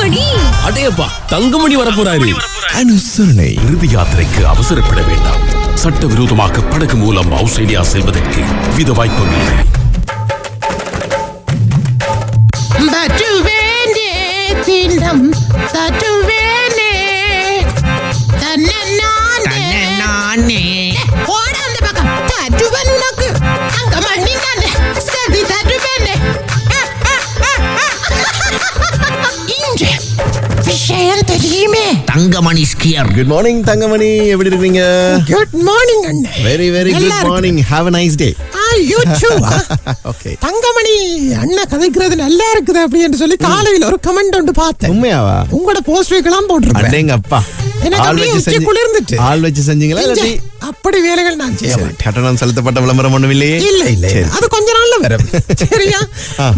தங்கமணி. அடேப்பா, தங்கமணி வரப்போறாரு. அனுசரணை. இறுதி யாத்திரைக்கு அவசரப்பட வேண்டாம். சட்டவிரோதமாக படகு மூலம் ஆஸ்திரேலியா செல்வதற்கு வித வாய்ப்புகள். Thangamani skier. Good morning Thangamani, எப்படி இருக்கீங்க? குட் மார்னிங் அண்ணே. Very very good morning. Have a nice day. you too. Okay. Thangamani அண்ணன் கதைக்கிறது நல்லா இருக்குது அப்படின்னு சொல்லி காலையில ஒரு கமெண்ட் ஒன்று பார்த்தேன். உண்மையாவா? உங்களோட போஸ்ட் வைக்கலாம் போட்டுருக்கேன். அடேங்க அப்பா. ஆள் வச்சு செஞ்சீங்களா இல்லாட்டி அப்படி வேலைகள் நான் செய்ய மாட்டேன். கட்டணம் செலுத்தப்பட்ட விளம்பரம் ஒண்ணும் இல்லையே? இல்ல அது கொஞ்ச நாள்ல வரும். சரியா?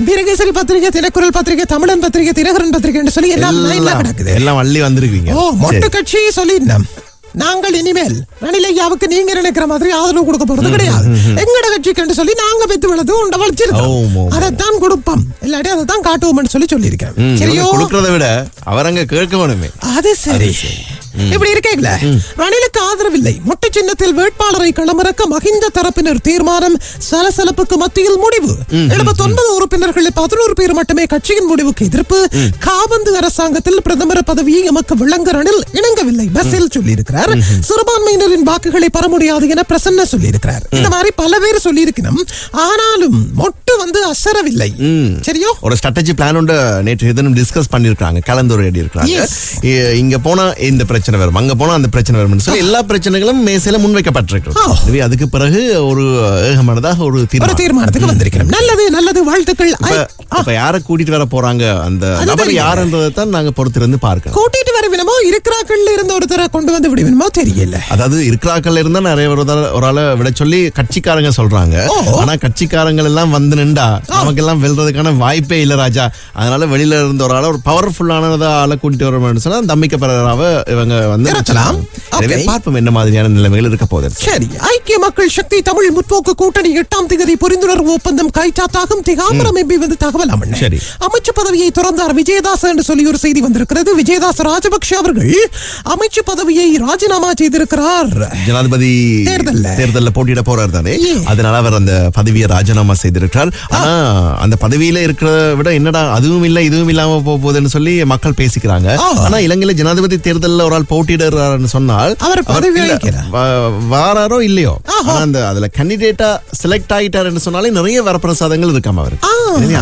வீரகேசரி பத்திரிகை, தினக்குரல் பத்திரிகை, தமிழன் பத்திரிகை, தினகரன் பத்திரிகை சொல்லி எல்லாம் லைன்ல கிடக்குது. எல்லாம் அள்ளி வந்திருக்கீங்க. மொட்டு கட்சி சொல்லிருந்தோம், நாங்கள் இனிமேல் ரணிலையாவுக்கு நீங்க நினைக்கிற மாதிரி ஆதரவு கொடுக்க போறது கிடையாது. எங்கட கட்சிக்கு சொல்லி நாங்க பெத்து வளர்த்து உண்ட வளர்ச்சிருக்கோம். அதைத்தான் கொடுப்போம், இல்லாட்டி அதைத்தான் காட்டுவோம்னு சொல்லி இருக்கேன். சரியோ? கொடுக்கறத விட அவரங்க கேட்க வேணுமே. அது சரி. இப்படி இருக்கீங்களா? ரணிலுக்கு ஆதரவில்லை, மொட்டு சின்னத்தில் வேட்பாளரை களமிறக்க மஹிந்த தரப்பினர் தீர்மானம். சலசலப்புக்கு மத்தியில் முடிவு. 79 உறுப்பினர்களில் 11 பேர் மட்டுமே கட்சியின் முடிவுக்கு எதிர்ப்பு. காபந்து அரசாங்கத்தில் பிரதமர் பதவியை எமக்கு விளங்க ரணில் இணங்கவில்லை, பஸ்ஸில் சொல்லியிருக்கிறார். சிறுபான்மையினரின் வாக்குகளை பெற முடியாது என பிரசன்ன சொல்லியிருக்கிறார். இந்த மாதிரி பல பேர் சொல்லியிருக்கணும். ஆனாலும் மொட்டு அசரவில்லை. சரியோ? ஒரு ஸ்ட்ராட்டஜி பிளான் ஒன்று நேற்று எதனும் டிஸ்கஸ் பண்ணிருக்காங்க, கலந்துரையாடி இருக்காங்க. இங்க போனா இந்த பிரச்சனை வரும், அங்க போனா அந்த பிரச்சனை வரும் சொல்லி எல்லா பிரச்சனைகளும் மேசையில முன்வைக்கப்பட்டிருக்கு. அதுக்கு பிறகு ஒரு ஏகமானதாக ஒரு தீர்மானத்துக்கு வந்திருக்கிறோம். நல்லது நல்லது, வாழ்த்துக்கள். இப்ப யாரை கூட்டிட்டு வர போறாங்க, அந்த நபர் யாருன்றதை தான் நாங்க பொறுத்திருந்து பார்க்கணும். கூட்டிட்டு வர வேணுமோ, இருக்கிறாக்கள் இருந்த ஒருத்தரை கொண்டு வந்து விடுவேணுமோ தெரியல. அதாவது இருக்கிறாக்கள் இருந்தா நிறைய ஒரு ஆளை விட சொல்லி கட்சிக்காரங்க சொல்றாங்க. ஆனா கட்சிக்காரங்க எல்லாம் வந்து நின்றா நமக்கு எல்லாம் வெல்றதுக்கான வாய்ப்பே இல்ல ராஜா. அதனால வெளியில இருந்த ஒரு ஆளை, ஒரு பவர்ஃபுல்லான ஆளை கூட்டிட்டு வர சொன்னா தம்பிக்க பெறாவ இவங்க வந்து பார்ப்போம் என்ன மாதிரியான நிலைமைகள் இருக்க போகுது. சரி, ஐக்கிய மக்கள் சக்தி தமிழ் முற்போக்கு கூட்டணி 8ஆம் தேதி புரிந்துணர்வு ஒப்பந்தம் கைச்சாத்தாகும். திகாம்பரம் எம்பி வந்து தகவல். அமைச்சு பதவியை துறந்தார் விஜயதாஸ் என்று சொல்லி ஒரு செய்தி வந்திருக்கிறது. விஜயதாஸ் ராஜபக்ஷ அவர்கள் அமைச்சு பதவியை ராஜினாமா செய்திருக்கிறார். ஜனாதிபதி தேர்தலில் போட்டியிட போறார் தானே, அதனால அவர் அந்த பதவியை ராஜினாமா செய்திருக்கிறார். ஆனா அந்த பதவியில இருக்கிறத விட என்னடா அதுவும் இல்ல இதுவும் இல்லாம போகுதுன்னு சொல்லி மக்கள் பேசிக்கிறாங்க. ஆனா இலங்கையில ஜனாதிபதி தேர்தலில் ஒரு ஆள் போட்டியிடுறாருன்னு சொன்னால் அவர் வாராரோ இல்லையோ, அந்த அதுல கேண்டிடேட்டா செலக்ட் ஆயிட்டாருன்னு சொன்னாலே நிறைய வரப்பிரசாதங்கள் இருக்காம அவருக்கு.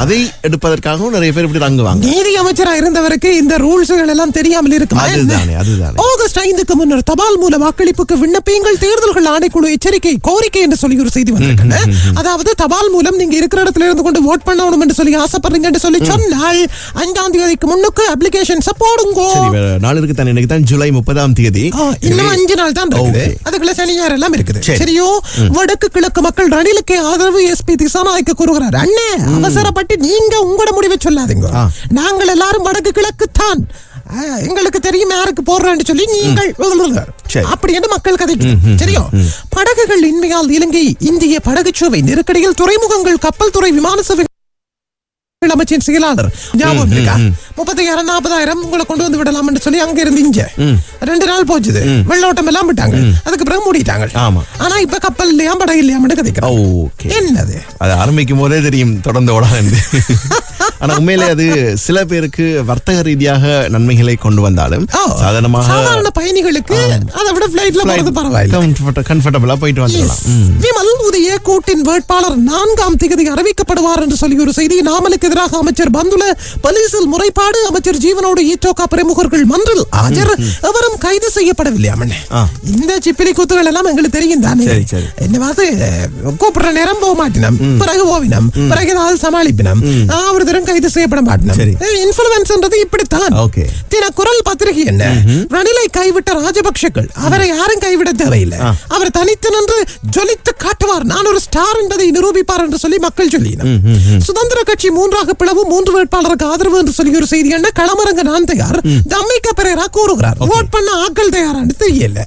அதை எடுப்பதற்காகவும் நிறைய பேர் இப்படி தங்குவாங்க. நீதி அமைச்சரா இருந்தவருக்கு இந்த ரூல்ஸ்கள் எல்லாம் தெரியாமல் இருக்கும். ஆகஸ்ட் 5க்கு முன்னர் தபால் மூல வாக்களிப்புக்கு விண்ணப்பியுங்கள், தேர்தல்கள் ஆணைக்குழு எச்சரிக்கை கோரிக்கை என்று சொல்லி ஒரு செய்தி வந்திருக்குங்க. அதாவது தபால் மூலம் நீங்க இருக்கிற இடத்துல இருந்து கொண்டு ஓட் பண்ணணும் என்று சொல்லி ஆசைப்படுறீங்க என்று சொல்லி சொன்னால் 5ஆம் தேதிக்கு முன்னுக்கு அப்ளிகேஷன்ஸ் போடுங்க. நாளுக்கு தான் இன்னைக்கு தான் ஜூலை 30ஆம் தேதி, இன்னும் 5 நாள் தான் இருக்குது. அதுக்குள்ள சனியார் எல்லாம் இருக்குது. சரியோ? வடக்கு கிழக்கு மக்கள் ரணிலுக்கு ஆதரவு. எஸ்பி திசாநாயக்க கூறுகிறார், அண்ணே அவசரப்பட்டு நீங்க உங்களோட முடிவை சொல்லாதீங்க, நாங்கள் எல்லாரும் வடக்கு கிழக்கு தான், எங்களுக்கு தெரியும் யாருக்கு போடுறேன்னு சொல்லி நீங்கள் அப்படி என்று மக்கள் கதைக்கு. சரியோ? படகுகள் இன்மையால் இலங்கை இந்திய படகுச்சோவை நெருக்கடியில் துறைமுகங்கள் கப்பல் துறை விமான சேவை அமைச்சின் செயலாளர் 30,000-40,000 உங்களை கொண்டு வந்து விடலாம் என்று சொல்லி அங்க இருந்து இங்க 2 நாள் போச்சுது. வெள்ளோட்டம் எல்லாம் விட்டாங்க, அதுக்கு பிறகு மூடிட்டாங்க. ஆனா இப்ப கப்பல் இல்லையா படகு இல்லையா கதைக்கிறோம். என்னது அது ஆரம்பிக்கும் போதே தெரியும் தொடர்ந்து ஓடாது. ஆனா உண்மையிலே அது சில பேருக்கு வர்த்தக ரீதியாக நன்மைகளை கொண்டு வந்தாலும் சாதாரண பயணிகளுக்கு அதை விட பிளைட்ல போறது பரவாயில்லை, கம்ஃபர்டபுளா போயிட்டு வந்துடலாம். விமல் உதய கூட்டின் வேட்பாளர் 4ஆம் தேதி அறிவிக்கப்படுவார் என்று சொல்லி ஒரு செய்தி. நாமலுக்கு எதிராக அமைச்சர் பந்துல போலீசில் முறைப்பாடு. அமைச்சர் ஜீவனோடு ஈட்டோக்கா பிரமுகர்கள் மன்றில் ஆஜர். எவரும் கைது செய்யப்படவில்லை. இந்த சிப்பிலி கூத்துகள் எல்லாம் எங்களுக்கு தெரியும் தானே. என்னவாது கூப்பிடுற நேரம் போக மாட்டினம், பிறகு போவினம், பிறகு ஏதாவது சமாளிப்பினம், ஒரு தரம் கைது செய்யப்பட மாட்டினம். இன்ஃபுளுவன்ஸ்ன்றது இப்படித்தான். தினக்குரல் பத்திரிகை என்ன, ரணிலை கைவிட்ட ராஜபக்ஷக்கள் அவரை யாரும் கைவிட தேவையில்லை, அவர் தனித்து நின்று ஜொலித்து காட்டுவார், நான் ஒரு ஸ்டார் என்பதை நிரூபிப்பார் என்று சொல்லி மக்கள் சொல்லினர். சுதந்திர கட்சி 3ஆக பிளவு, 3 வேட்பாளருக்கு ஆதரவு என்று சொல்லி ஒரு செய்தி என்ன, களமரங்க நான் தயார், தம்மிக்க பெரேரா கூறுகிறார். ஓட் பண்ண ஆக்கள் தயாரான்னு தெரியல.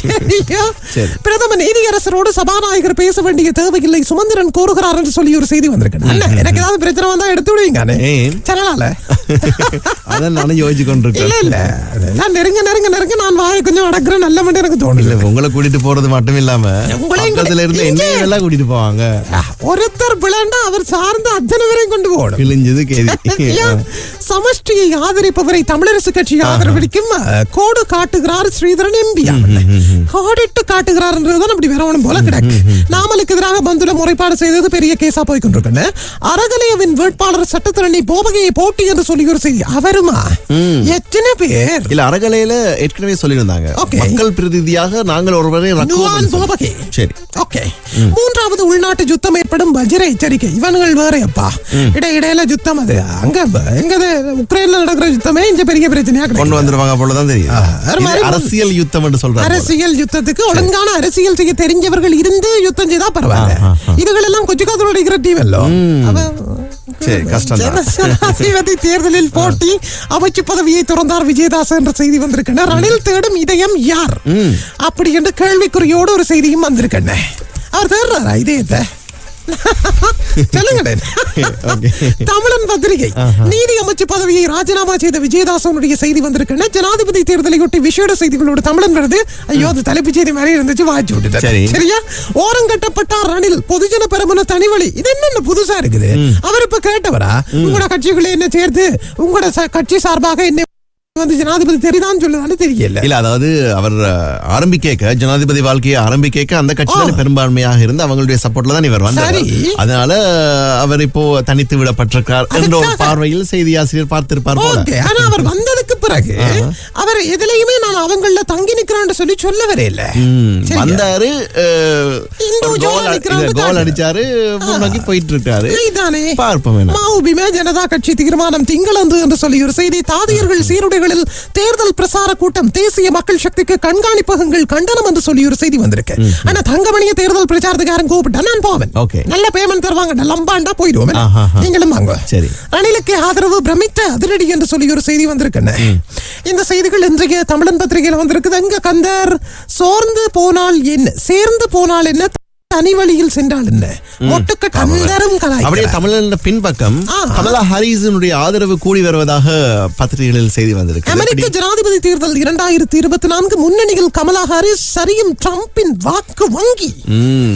சரியா? சரி. பிரதம நீதியரசரோடு சபாநாயகர் பேச வேண்டிய தேவையில்லை சுமந்திரன் கோருகிறார் என்று சொல்லி ஒரு செய்தி வந்திருக்கு. எனக்கு ஏதாவது பிரச்சனை வந்தா எடுத்து விடுவீங்க சேனலால. அதான் நானும் யோசிச்சு கொண்டிருக்கேன். இல்ல இல்ல அதெல்லாம் நெருங்க நெருங்க நெருங்க நான் வாயை கொஞ்சம் அடக்குறேன் நல்ல மட்டும் எனக்கு தோணல. உங்களை கூட்டிட்டு போறது மட்டும் இல்லாம பக்கத்துல இருந்து என்னையும் எல்லாம் கூட்டிட்டு போவாங்க. ஒருத்தர் பிளண்டா அவர் சார்ந்த அத்தனை பேரையும் கொண்டு போகணும். கிழிஞ்சது கேதி. சமஷ்டியை ஆதரிப்பவரை தமிழரசு கட்சி ஆதரவளிக்கும் கோடு காட்டுகிறார் ஸ்ரீதரன் எம்பி. கோடிட்டு காட்டுகிறார் என்றதுதான் அப்படி வரவணும் போல கிடக்கு. நாமலுக்கு எதிராக பந்துல முறைப்பாடு செய்தது பெரிய கேஸா போய் கொண்டிருக்கேன். அரகலையவின் வேட்பாளர் சட்டத்திரணி போவகையை போட்டி என்று சொல்லி ஒரு செய்தி. அவருமா எத்தனை பேர் இல்ல அரகலையில ஏற்கனவே சொல்லியிருந்தாங்க மக்கள் பிரதிநிதியாக நாங்கள் ஒருவரை சரி. ஓகே. மூன்றாவது உள்நாட்டு யுத்தம் ஏற்படும் வஜ்ர எச்சரிக்கை. இவன்கள் வேற அப்பா இடையில யுத்தம். அது அங்க எங்க உக்ரைன்ல நடக்கிற யுத்தமே இங்க பெரிய பிரச்சனையா கொண்டு வந்துருவாங்க போலதான் தெரியும். அரசியல் யுத்தம் என்று சொல்றாங்க. அரசியல் யுத்தத்துக்கு ஒழுங்கான அரசியல் செய்ய தெரிஞ்சவர்கள் இருந்து யுத்தம் செய்தா பரவாயில்ல. இதுகள் எல்லாம் கொஞ்ச காலத்தோட அடிக்கிற டீவல்லோ. ஜனாதிபதி தேர்தலில் போட்டி அமைச்சு பதவியை துறந்தார் விஜயதாஸ் என்ற செய்தி வந்திருக்கின்ற. ரணில் தேடும் இதயம் யார் அப்படி என்று கேள்விக்குறியோடு ஒரு செய்தியும் வந்திருக்கின்ற. அவர் தேடுறாரா இதயத்தை? தமிழன் பத்திரிகை நீதி அமைச்சு பதவியை ராஜினாமா செய்த விஜயதாசனுடைய செய்தி வந்திருக்கின்ற. ஜனாதிபதி தேர்தலையொட்டி விசேட செய்திகளோடு தமிழன் வருது. ஐயோ அது தலைப்பு செய்தி மாதிரி இருந்துச்சு வாய்ச்சி விட்டுட்டாரு. சரியா? ஓரங்கட்டப்பட்டார் ரணில் பொதுஜன பெரமுன தனிவழி. இது என்ன புதுசா இருக்குது? அவர் இப்ப கேட்டவரா உங்களோட கட்சிகளை என்ன சேர்த்து உங்களோட கட்சி சார்பாக என்ன வந்து ஜனாதிபதி தெரிதான் சொல்லுதானே தெரியல. இல்ல அதாவது அவர் ஆரம்பிக்க ஜனாதிபதி வாழ்க்கையை ஆரம்பிக்க அந்த கட்சியில பெரும்பான்மையாக இருந்து அவங்களுடைய சப்போர்ட்ல தான் இவர் வந்தார். அதனால அவர் இப்போ தனித்து விடப்பட்டிருக்கார் என்ற ஒரு பார்வையில் செய்தி ஆசிரியர் பார்த்திருப்பார். ஆனா அவர் வந்ததுக்கு பிறகு அவர் எதுலயுமே நான் அவங்கள தங்கி நிக்கிறான்னு சொல்லி சொல்ல வரையில வந்தாரு. கோல் அடிச்சாரு போயிட்டு இருக்காரு. பார்ப்போம். மாவுபிமே ஜனதா கட்சி தீர்மானம் திங்களன்று என்று சொல்லி ஒரு செய்தி. தாதியர்கள் சீருடை தேர்தல் பிரசார கூட்டம் தேசிய மக்கள் சக்திக்கு கண்காணிப்பகங்கள் கண்டனம் என்று சொல்லி ஒரு செய்தி வந்திருக்கு. ஆனா தங்கமணிய தேர்தல் பிரச்சாரத்துக்கு யாரும் கூப்பிட்டா நான் போவேன். நல்ல பேமெண்ட் தருவாங்க லம்பாண்டா போயிடுவோம். நீங்களும் வாங்க. ரணிலுக்கு ஆதரவு பிரமித்த அதிரடி என்று சொல்லி ஒரு செய்தி வந்திருக்கு. இந்த செய்திகள் இன்றைய தமிழன் பத்திரிகையில் வந்திருக்குது. அங்க கந்தர் சோர்ந்து போனால் என்ன சேர்ந்து போனால் என்ன தனி வழியில் சென்றால் என்ன அப்படியே தமிழின் பின்பக்கம் கமலா ஹாரிஸினுடைய ஆதரவு கூடி வருவதாக பத்திரிகைகளில் செய்தி வந்திருக்கு. அமெரிக்க ஜனாதிபதி தேர்தல் 2024 முன்னணியில் கமலா ஹாரிஸ் சரியும் ட்ரம்பின் வாக்கு வங்கி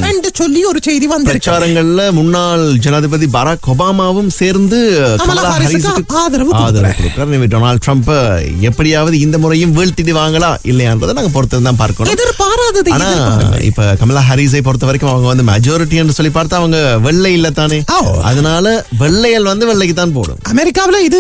என்று சொல்லி ஒரு செய்தி வந்திருக்கு. பிரச்சாரங்கள்ல முன்னாள் ஜனாதிபதி பராக் ஒபாமாவும் சேர்ந்து கமலா ஹாரிஸுக்கு ஆதரவு கொடுக்கிறார். டொனால்ட் ட்ரம்ப் எப்படியாவது இந்த முறையும் வீழ்த்திடுவாங்களா இல்லையான்றதை நாங்க பொறுத்து தான் பார்க்கணும். எதிர்பாராதது. ஆனா இப்ப கமலா ஹாரிஸை பொறுத்த வரைக்கும் அவங்க வந்து மெஜாரிட்டி என்று சொல்லி பார்த்தா அவங்க வெள்ளை இல்ல தானே. அதனால வெள்ளையல் வந்து வெள்ளைக்கு தான் போடும். அமெரிக்காவில் இது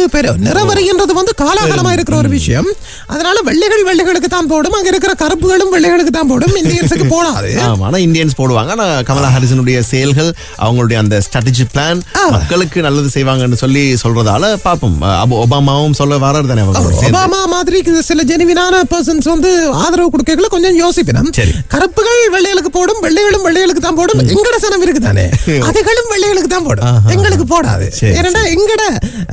நிறவரின்றது வந்து காலாகாலமா இருக்கிற ஒரு விஷயம். அதனால வெள்ளைகளுக்கு தான் போடும். அங்க இருக்கிற கருப்புகளும் வெள்ளைகளுக்கு தான் போடும். இந்தியன்ஸுக்கு போடாது. ஆனா இந்தியன்ஸ் போடுவாங்க. ஆனா கமலா ஹாரிஸினுடைய செயல்கள் அவங்களுடைய அந்த ஸ்ட்ராட்டஜி பிளான் மக்களுக்கு நல்லது செய்வாங்கன்னு சொல்லி சொல்றதால பாப்போம். ஒபாமாவும் சொல்ல வராரு தானே. ஒபாமா மாதிரி சில ஜெனுவினான பர்சன்ஸ் வந்து ஆதரவு கொடுக்கல கொஞ்சம் யோசிக்கணும். கருப்புகள் வெள்ளைகளுக்கு போடும், வெள்ளைகளும் வெள்ளைகளுக்கு தான் போடும். எங்கட சனம் இருக்குதானே அதுகளும் வெள்ளைகளுக்கு தான் போடும், எங்களுக்கு போடாது. ஏன்னா எங்கட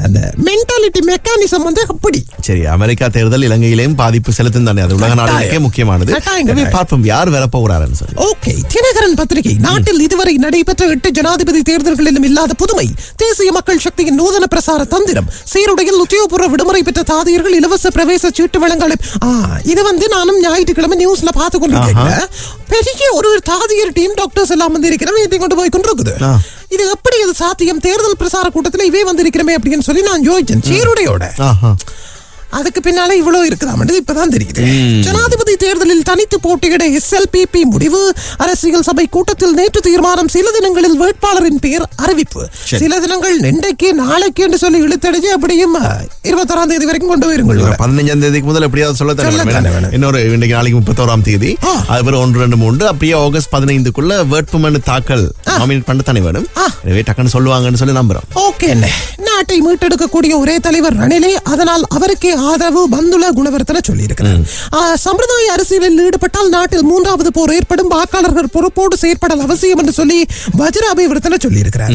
அந்த மென்டாலிட்டி மெக்கானிசம் வந்து அப்படி. சரி, அமெரிக்கா தேர்தல் இலங்கையிலேயும் பாதிப்பு செலுத்தும் தானே. அது உலக நாடுகளுக்கே முக்கியமானது. பார்ப்போம் யார் வரப்போகிறாருன்னு சொல்லி. ஓகே. தினகரன் பத்திரிகை நாட்டில் இதுவரை நடைபெற்ற 8 ஜனாதிபதி தேர்தல்களிலும் இல்லாத புதுமை. தேசிய மக்கள் சக்தியின் நூதன பிரசார தந்திரம். சீருடையில் உத்தியோகபூர்வ விடுமுறை பெற்ற தாதியர்கள் இலவச பிரவேச சீட்டு வழங்கல். இது வந்து நானும் ஞாயிற்றுக்கிழமை நியூஸ்ல பார்த்து கொண்டிருக்கேன். பெரிய ஒரு தாதியர் டீம் டாக்டர்ஸ் எல்லாம் வந்து இருக்கிறோம் கொண்டு போய் கொண்டிருக்குது. இது எப்படி அது சாத்தியம்? தேர்தல் பிரசார கூட்டத்தில் இவே வந்திருக்கிறமே அப்படின்னு சொல்லி நான் யோசிச்சேன். சீருடையோட அதுக்கு பின்னால இவ்வளவு இருக்குதாம் இப்பதான் தெரியுது. ஜனாதிபதி தேர்தலில் தனித்து போட்டியிட SLPP முடிவு. அரசியல் சபை கூட்டத்தில் நேற்று தீர்மானம். சில தினங்களில் வேட்பாளரின் பெயர் அறிவிப்பு. சில தினங்கள் இன்றைக்கு நாளைக்கு என்று சொல்லி இழுத்தடிச்சு அப்படியும் 21ஆம் தேதி வரைக்கும் கொண்டு போயிருங்கள். 15ஆம் தேதிக்கு முதல் எப்படியாவது சொல்ல இன்னொரு இன்றைக்கு நாளைக்கு 31ஆம் தேதி அதுபோல 1, 2, 3 அப்படியே ஆகஸ்ட் 15க்குள்ள வேட்புமனு தாக்கல் நாமினேட் பண்ண தனி வேணும். டக்குன்னு சொல்லுவாங்கன்னு சொல்லி நம்புறோம். ஓகே. நாட்டை மீட்டெடுக்கக்கூடிய ஒரே தலைவர் ரணிலே. அதனால் அவருக்கே ஆதரவு பந்துல குணவர்த்தன சொல்லி இருக்கிறார். சம்பிரதாய அரசியலில் ஈடுபட்டால் நாட்டில் 3வது போர் ஏற்படும். வாக்காளர்கள் பொறுப்போடு செயற்படல் அவசியம் என்று சொல்லி வஜ்ர அபிவர்த்தன சொல்லி இருக்கிறார்.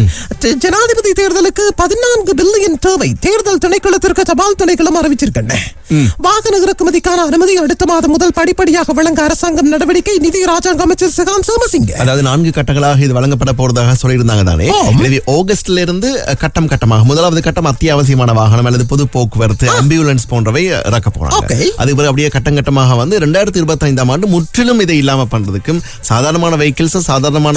ஜனாதிபதி தேர்தலுக்கு 14 பில்லியன் தேவை. தேர்தல் திணைக்களத்திற்கு தபால் திணைக்களம் அறிவிச்சிருக்கேன். வாகன இறக்குமதிக்கான அனுமதி அடுத்த மாதம் முதல் படிப்படியாக வழங்க அரசாங்கம் நடவடிக்கை. நிதி ராஜாங்க அமைச்சர் சிகாந்த் சோமசிங்க. அதாவது 4 கட்டங்களாக இது வழங்கப்பட போறதாக சொல்லியிருந்தாங்க தானே. எனவே ஆகஸ்ட்ல இருந்து கட்டம் கட்டமாக முதலாவது கட்டம் அத்தியாவசியமான வாகனம் அல்லது பொது போக்குவரத்து ஆம்புலன்ஸ் போன்றவை இறக்க போறாங்க. அது அப்படியே கட்டம் கட்டமாக வந்து 2025ஆம் ஆண்டு முற்றிலும் இதை இல்லாம பண்றதுக்கும் சாதாரணமான வெஹிக்கிள்ஸ் சாதாரணமான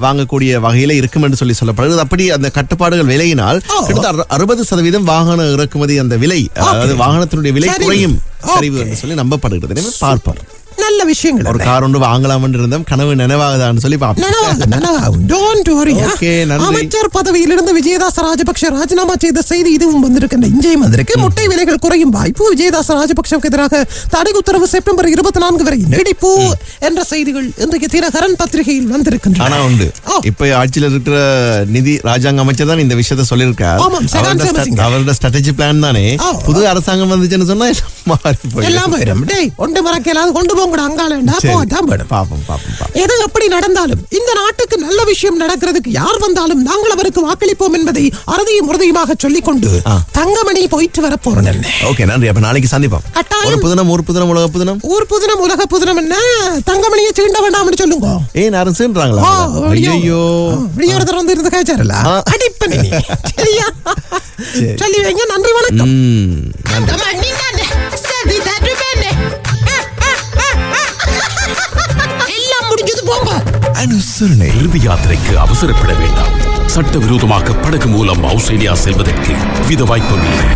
வாங்கக்கூடிய வகையில இருக்கும் என்று சொல்லப்படுகிறது. அப்படி அந்த கட்டுப்பாடுகள் விலையினால் கிட்டத்தட்ட 60% வாகன இறக்குமதி அந்த விலை, அதாவது வாகனத்தினுடைய விலை குறையும் சரிவு என்று சொல்லி நம்பப்படுகிறது. பார்ப்போம். நல்ல விஷயங்கள். ஒரு கார் ஒன்று வாங்கலாம் என்று இருந்தோம், கனவு நினைவாகுதான்னு சொல்லி அமைச்சர் பதவியிலிருந்து விஜயதாச ராஜபக்ஷ ராஜினாமா செய்த செய்தி இதுவும் வந்திருக்கு. முட்டை விலைகள் குறையும் வாய்ப்பு. விஜயதாச ராஜபக்ஷவுக்கு எதிராக தடை உத்தரவு செப்டம்பர் 24 வரை நீடிப்பு என்ற செய்திகள் இன்றைய தினகரன் பத்திரிகையில் வந்திருக்கின்றன. ஆனா உண்டு, இப்ப ஆட்சியில் இருக்கிற நிதி ராஜாங்க அமைச்சர் தான் இந்த விஷயத்தை சொல்லியிருக்கார். அவரோட ஸ்ட்ராட்டஜி பிளான் தானே. புது அரசாங்கம் வந்துச்சுன்னு சொன்னா எல்லாம் ஒன்று மறக்கலாது கொண்டு போங்க. எது எப்படி நடந்தாலும் இந்த நாட்டுக்கு நல்ல விஷயம் நடக்கிறதுக்கு யார் வந்தாலும் நாங்கள் அவருக்கு வாக்களிப்போம் என்பதை அறுதியும் உறுதியுமாக சொல்லிக் கொண்டு தங்கமணி போயிட்டு வர போறேன். ஓகே, நன்றி. அப்ப நாளைக்கு சந்திப்போம். ஒரு புதினம், ஊர் புதினம், உலக புதினம். ஊர் புதினம், உலக புதினம். என்ன தங்கமணியை சீண்ட வேண்டாம்னு சொல்லுங்க. ஏன் யாரும் சீன்றாங்களா? ஐயோ, வெளியோரத்தர் வந்து இருந்து கேச்சாரல அடிப்பணி. சரியா சொல்லி வைங்க. நன்றி, வணக்கம். எல்லாம் முடிஞ்சது, போங்க. அனுசரணை. இறுதி யாத்திரைக்கு அவசரப்பட வேண்டாம். சட்டவிரோதமாக படகு மூலம் ஆஸ்திரேலியா செல்வதற்கு வித வாய்ப்பும் இல்லை.